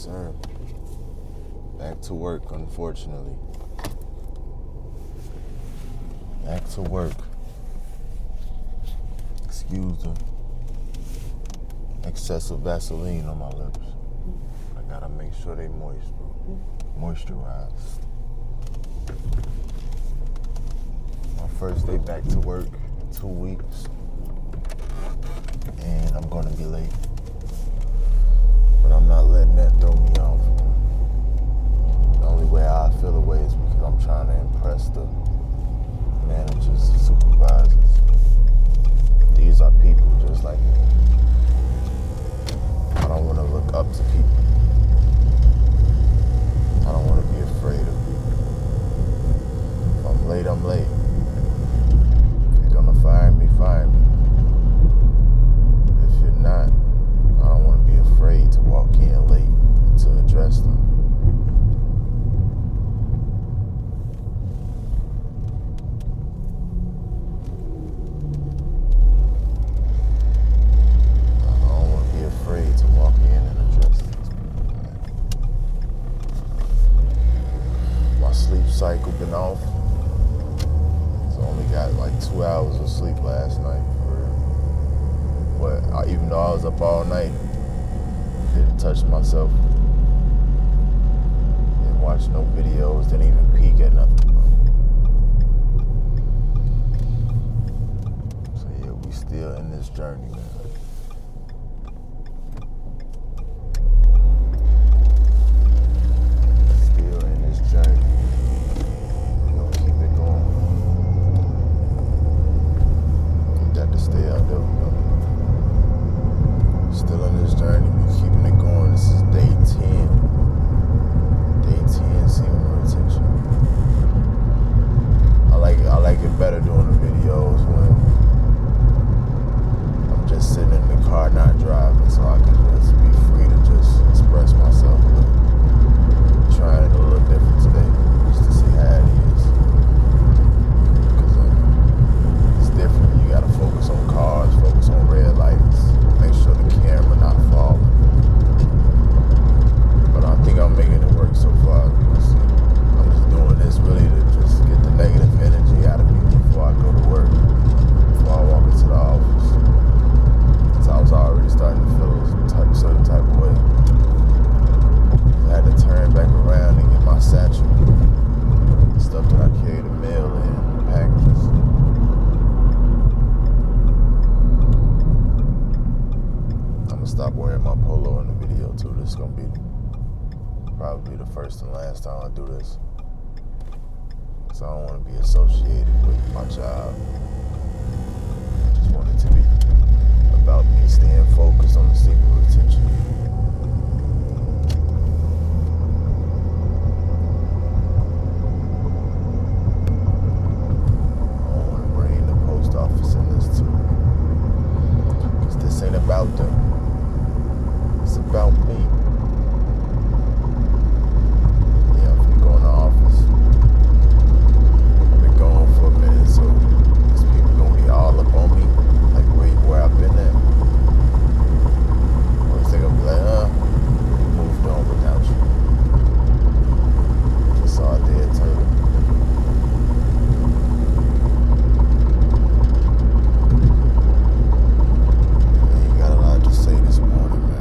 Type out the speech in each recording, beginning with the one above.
sir. Back to work, unfortunately. Back to work. Excuse the excessive Vaseline on my lips. I gotta make sure they moisturized. My first day back to work in 2 weeks. And I'm gonna be late. But I'm not letting that throw me off. The only way I feel away is because I'm trying to impress the managers, supervisors. These are people just like me. I don't want to look up to people. I don't want to be afraid of people. If I'm late, I'm late. If you're gonna fire me, fire me. If you're not, I don't want to be afraid to walk in late and to address them. I don't want to be afraid to walk in and address them. My sleep cycle been off. So I only got like 2 hours of sleep last night. But even though I was up all night, didn't touch myself, didn't watch no videos, didn't even peek at nothing. So yeah, we still in this journey, man. Still in this journey. We're gonna keep it going. We got to stay out there. Still in this journey, we keeping it going. This is day 10. Day 10 semen retention. I like it better doing the videos when I'm just sitting in the car not driving, so I can just be free to just express myself. But trying it a little different today, just to see how it is. Because it's different. You gotta focus on cars, focus on red lights. Make sure the camera not falling. But I think I'm making it work so far. I'm just doing this really to just get the negative energy out of me before I go to work, before I walk into the office. So I was already starting to feel a certain type of way. I had to turn back around and get my satchel, the stuff that I carry the mail in, the packages. Stop wearing my polo in the video too. This is gonna be probably the first and last time I do this. So I don't want to be associated with my job. I just want it to be about me staying focused on the semen retention. I want to bring the post office in this too. Because this ain't about them. It's about me. Yeah, I'm finna go in the office. I've been gone for a minute, so these people gonna be all up on me, like where I've been at. Or they gonna be like, we moved on without you. Just saw a dead turtle. You got a lot to say this morning, man.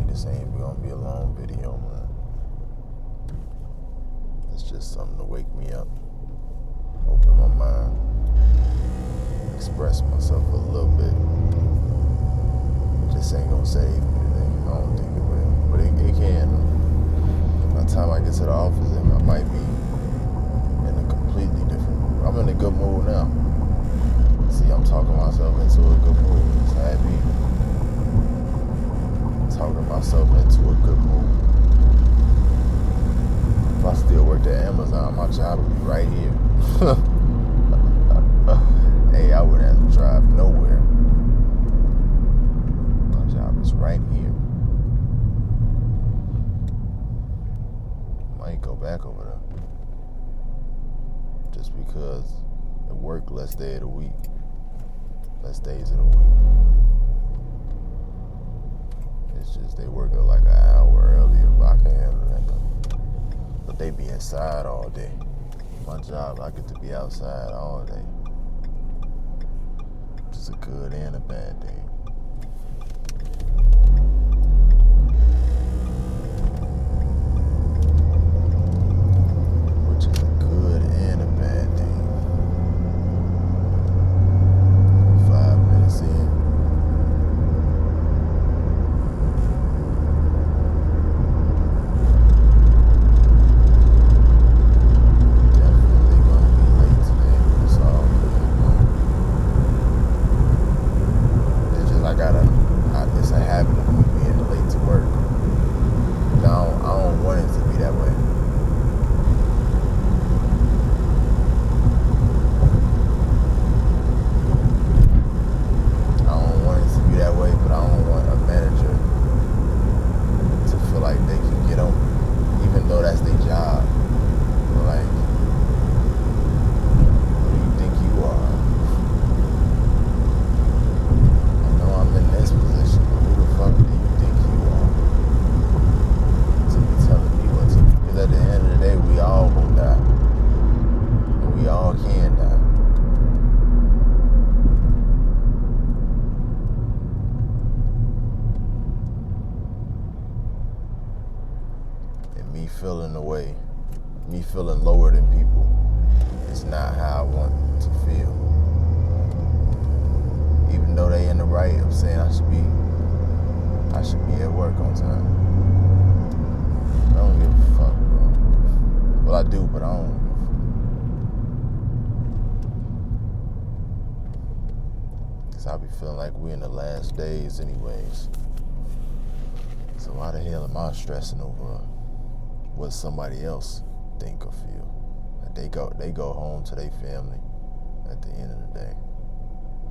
This ain't gonna be a long video, man. It's just something to wake me up, open my mind, express myself a little bit. This ain't gonna save me today. I don't think it will, but it can. By the time I get to the office, I might be in a completely different mood. I'm in a good mood now. See, I'm talking myself into a good mood. It's happy. Talking myself into a good mood. If I still worked at Amazon, my job would be right here. Hey, I wouldn't have to drive nowhere. My job is right here. Might go back over there. Just because I work less day of the week. less days of the week. It's just they work like an hour earlier, but I can handle that though. But they be inside all day. My job, I get to be outside all day. Which is a good and a bad thing. Which is a good and a bad thing. 5 minutes in. It's a habit of me being late to work. Now, I don't want it to be that way. I don't want it to be that way, but I don't want a manager to feel like they can get on me, even though that's their job. But like, who do you think you are? I know I'm in this position. Who the fuck do you think you are to be telling me what to do? Because at the end of the day, we all gonna die. And we all can die. And me feeling away, me feeling lower than people, is not how I want to feel. Even though they in the right of saying I should be at work on time. I don't give a fuck, bro. Well, I do, but I don't give a fuck. Cause I be feeling like we in the last days anyways. So why the hell am I stressing over what somebody else think or feel? That they go home to their family at the end of the day.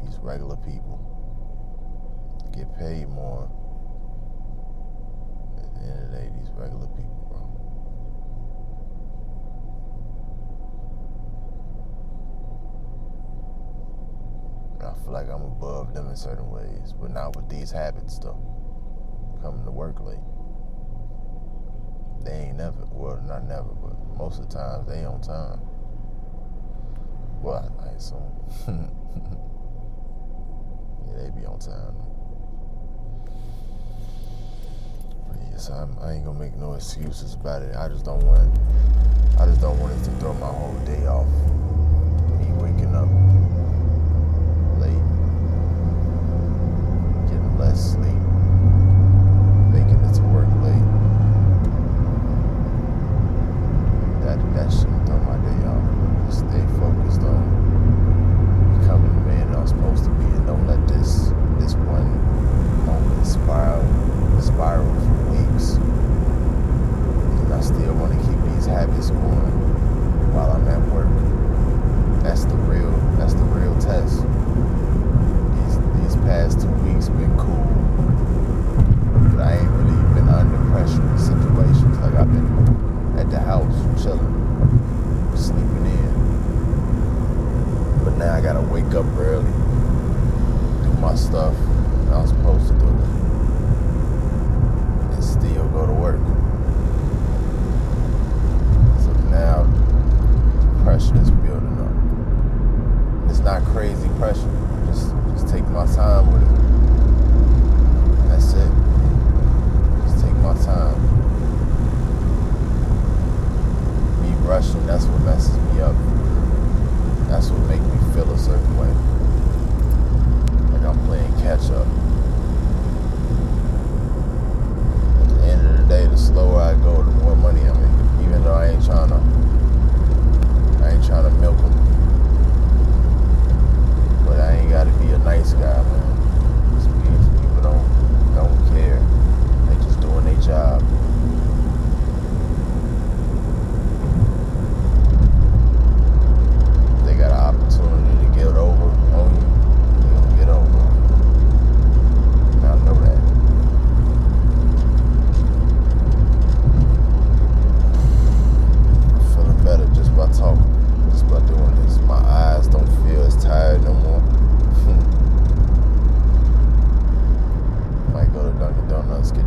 These regular people get paid more. At the end of the day, these regular people, bro. And I feel like I'm above them in certain ways, but not with these habits though. Coming to work late. They ain't never, well, not never, but most of the time they on time. Well, I assume. Yeah, they be on time. But yes, I ain't gonna make no excuses about it. I just don't want it to throw my whole day off. Me waking up late, getting less sleep, making it to work late. That shouldn't throw my day off. Just stay focused on becoming the man that I'm supposed to be, and don't let this one moment spiral for weeks. And I still want to keep these habits going while I'm at work.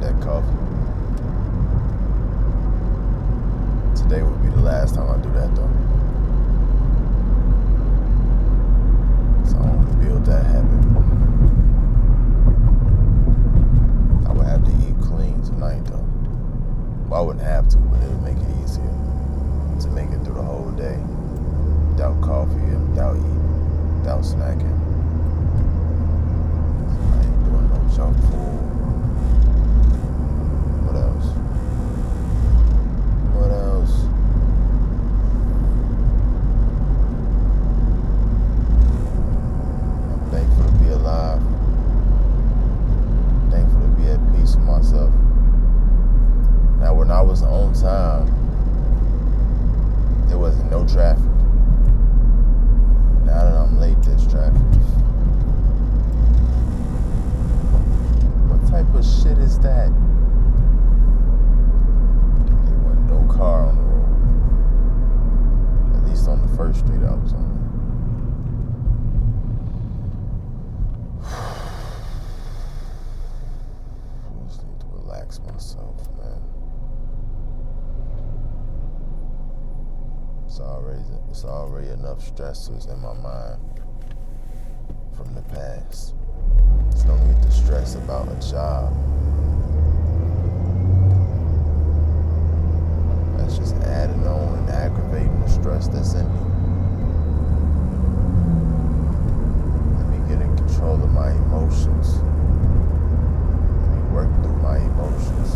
that coffee. Today would be the last time I do that though. So I want to build that habit. I would have to eat clean tonight though. Well, I wouldn't have to, but it would make it easier to make it through the whole day without coffee and without eating, without snacking. I ain't doing no junk food. What else? I'm thankful to be alive. Thankful to be at peace with myself. Now, when I was on time, there wasn't no traffic. Now that I'm late, there's traffic. What type of shit is that? There wasn't no car on the road. At least on the first street I was on. I just need to relax myself, man. It's already enough stressors in my mind from the past. There's no need to stress about a job. That's just adding on and aggravating the stress that's in me. Let me get in control of my emotions. Let me work through my emotions.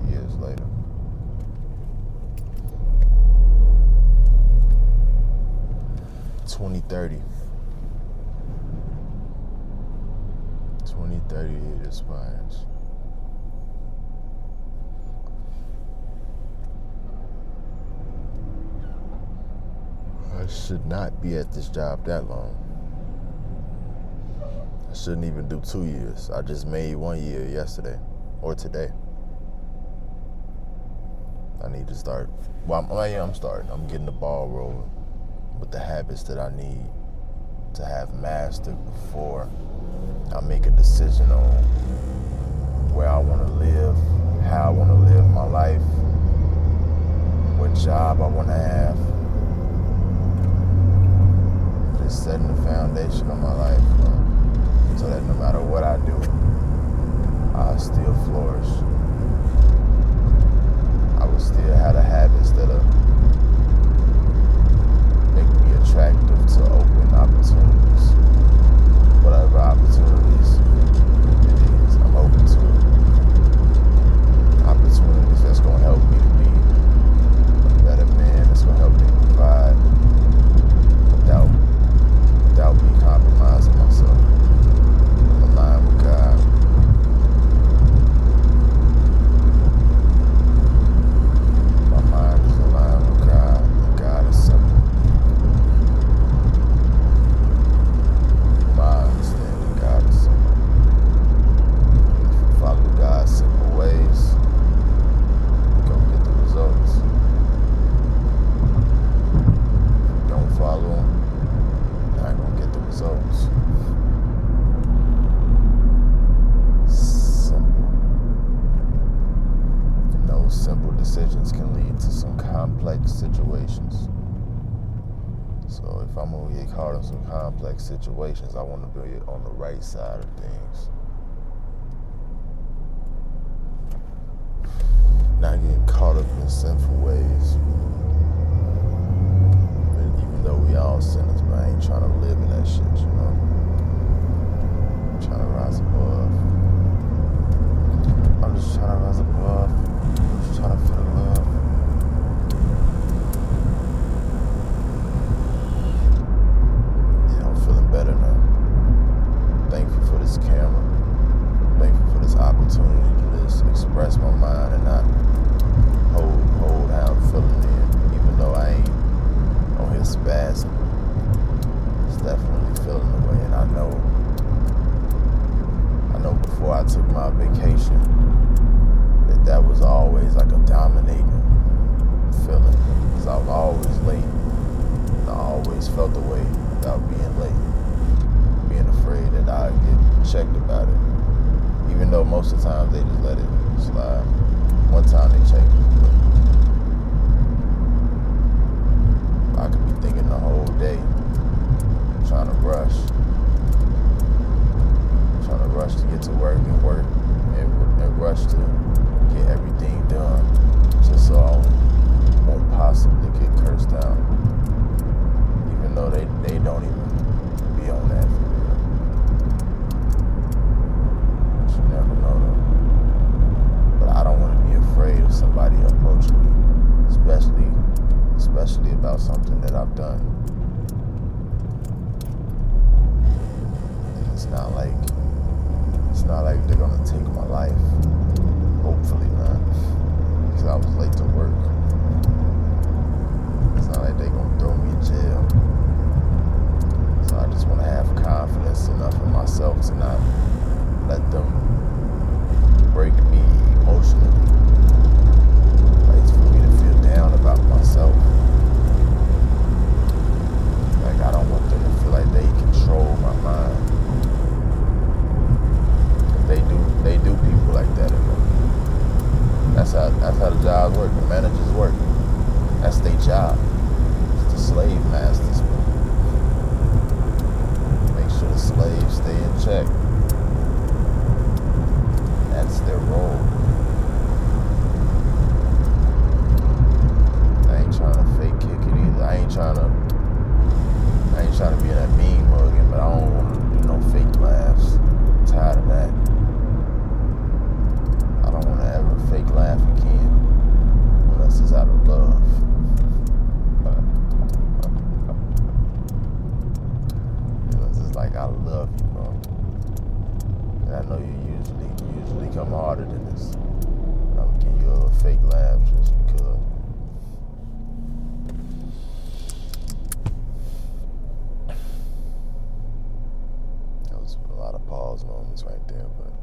Years later. $2030 it expires. I should not be at this job that long. I shouldn't even do 2 years. I just made 1 year yesterday or today. I need to start. Well, I'm starting. I'm getting the ball rolling with the habits that I need to have mastered before I make a decision on where I want to live, how I want to live my life, what job I want to have. Just setting the foundation of my life so that no matter what I do, I'll still flourish. I will still have the habits that'll make me attractive to open opportunities. Whatever opportunities it is, I'm open to it. Opportunities that's going to help me to be a better man, that's going to help me provide without me compromising myself. I'm aligned with God. My mind is aligned with God, and God is simple. My understanding, God is simple. If you follow God's simple ways, you're going to get the results. If you don't follow them, you're not going to get the results. Simple. And those simple decisions can lead to some complex situations. So if I'm going to get caught in some complex situations, I want to be on the right side of things. Not getting caught up in sinful ways. Even though we all sinners, but I ain't trying to live in that shit, you know? I'm trying to rise above. I'm just trying to rise above. I'm just trying to feel love. Yeah, I'm feeling better now. Thankful for this camera. Thankful for this opportunity to do this dominating feeling, because I was always late. And I always felt the way about being late, being afraid that I'd get checked about it, even though most of the time they just let it slide. One time they checked me, but I could be thinking the whole day, trying to rush to get to work and rush to get everything done, just so I won't possibly get cursed out, even though they don't even be on that for real. But you never know though. But I don't want to be afraid of somebody approaching me, especially about something that I've done. It's not like they're gonna take my life. Hopefully not, because I was late to work. It's not like they're gonna throw me in jail. So I just want to have confidence enough in myself to not let them break me emotionally. Like, it's for me to feel down about myself. Like, I don't want them to feel like they control my mind. They do people like that. That's how the jobs work. The managers work. That's their job. It's the slave masters. Make sure the slaves stay in check. That's their role. I ain't trying to fake kick it either. I ain't trying to be in that mean mugging, but I don't want to do no fake laughs. I'm tired of that. I don't want to ever fake laugh again, unless it's out of love. Unless it's like, I love you, bro. And I know you usually come harder than this. But I'm gonna give you a little fake laugh just because. That was a lot of pause moments right there, but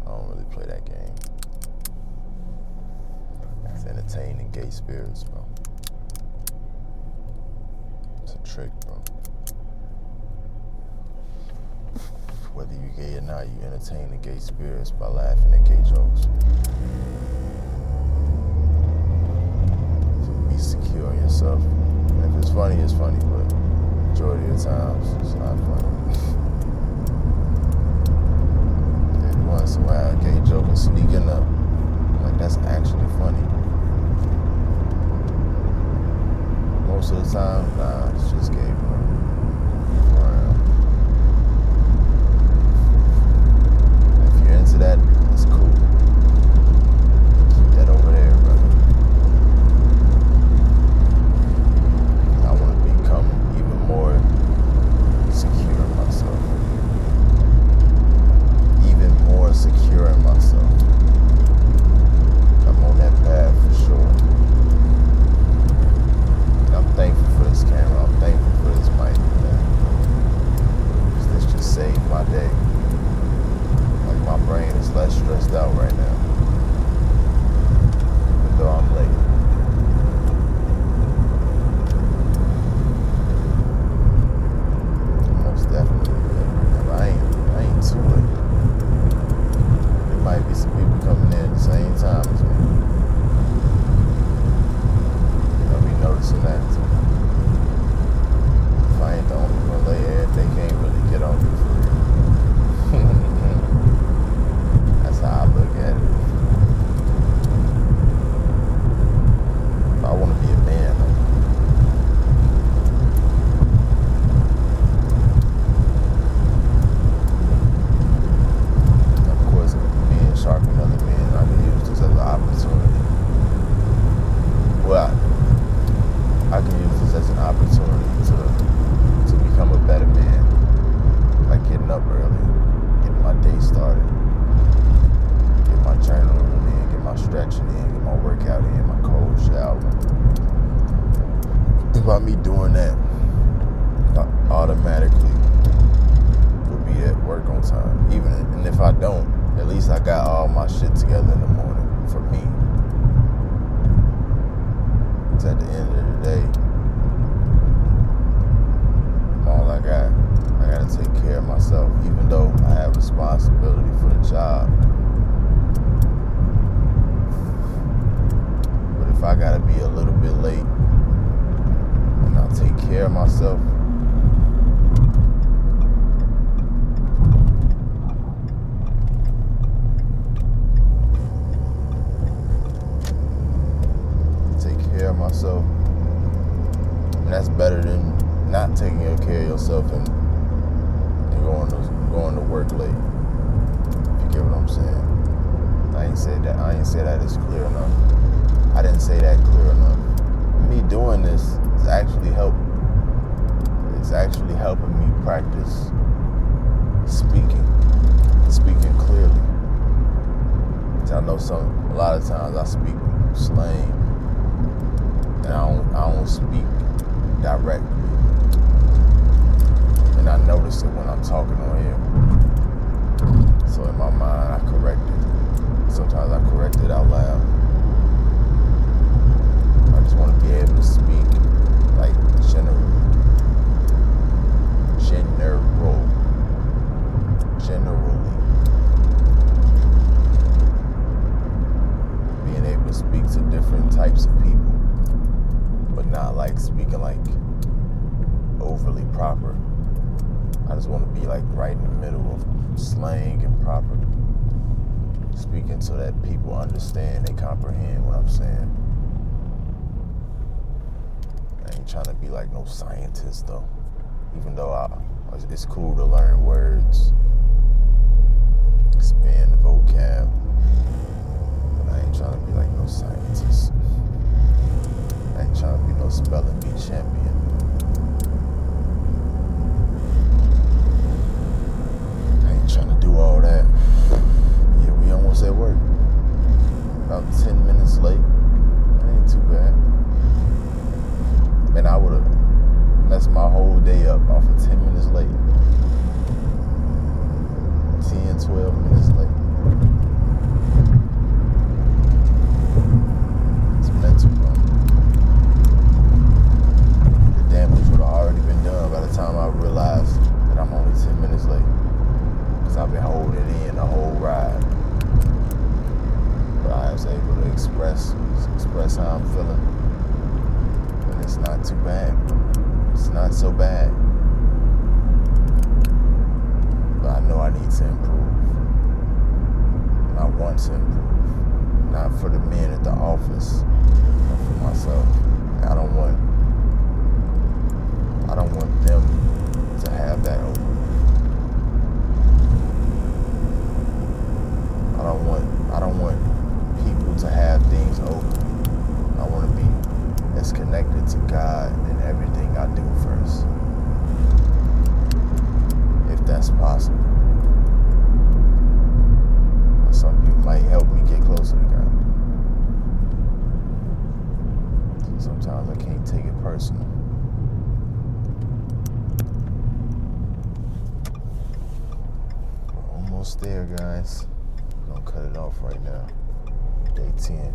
I don't really play that game. It's entertaining gay spirits, bro. It's a trick, bro. Whether you gay or not, you entertain the gay spirits by laughing at gay jokes. So be secure in yourself. And if it's funny, it's funny, but majority of the times, it's not funny. Once in a while, a gay joke is sneaking up. Like, that's actually funny. Most of the time, nah, it's just gay, bro. If you're into that, it's cool. Keep that over there, brother. I want to become even more secure in myself. More secure in myself. I'm on that path for sure. And I'm thankful for this camera. I'm thankful for this mic, man. Because this just saved my day. Like, my brain is less stressed out right now. Even though I'm late. Most definitely. I ain't too late. Might be some people coming in at the same time as me. I'll be noticing that too. If I ain't the only one late, they can't really get on me for real. That's how I look at it. I want to be a man, though. Sharpen other men, I can use this as an opportunity. Well, I can use this as an opportunity to become a better man. Like getting up early, getting my day started, get my journaling in, get my stretching in, get my workout in, my cold shower. And by me doing that, I automatically will be at work on time. And if I don't, at least I got all my shit together in the morning for me. gotta be a little bit late, and I'll take care of myself. Myself, and that's better than not taking care of yourself and going to work late. If you get what I'm saying. I ain't say that is clear enough. I didn't say that clear enough. Me doing this is actually helping me practice speaking clearly. I know a lot of times I speak slang. And I don't speak directly. And I notice it when I'm talking on here. So in my mind, I correct it. Sometimes I correct it out loud. I just want to be able to speak like generally. Being able to speak to different types of people. But not like speaking like overly proper. I just want to be like right in the middle of slang and proper. Speaking so that people understand, they comprehend what I'm saying. I ain't trying to be like no scientist though. Even though it's cool to learn words, expand the vocab. But I ain't trying to be like no scientist. I ain't trying to be no spelling bee champion. I ain't trying to do all that. Yeah, we almost at work. About 10 minutes late. That ain't too bad. Man, I would have messed my whole day up off of 10 minutes late. 10, 12 minutes late. It's mental, bro. Damage would have already been done by the time I realized that I'm only 10 minutes late. Because I've been holding it in the whole ride. But I was able to express how I'm feeling. And it's not too bad. It's not so bad. But I know I need to improve. And I want to improve. Not for the men at the office, but for myself. I don't want them to have that over. I don't want people to have things over. I want to be as connected to God in everything I do first. If that's possible. Some people might help me get closer to God. Sometimes I can't take it personal. Almost there, guys. I'm gonna cut it off right now. Day 10.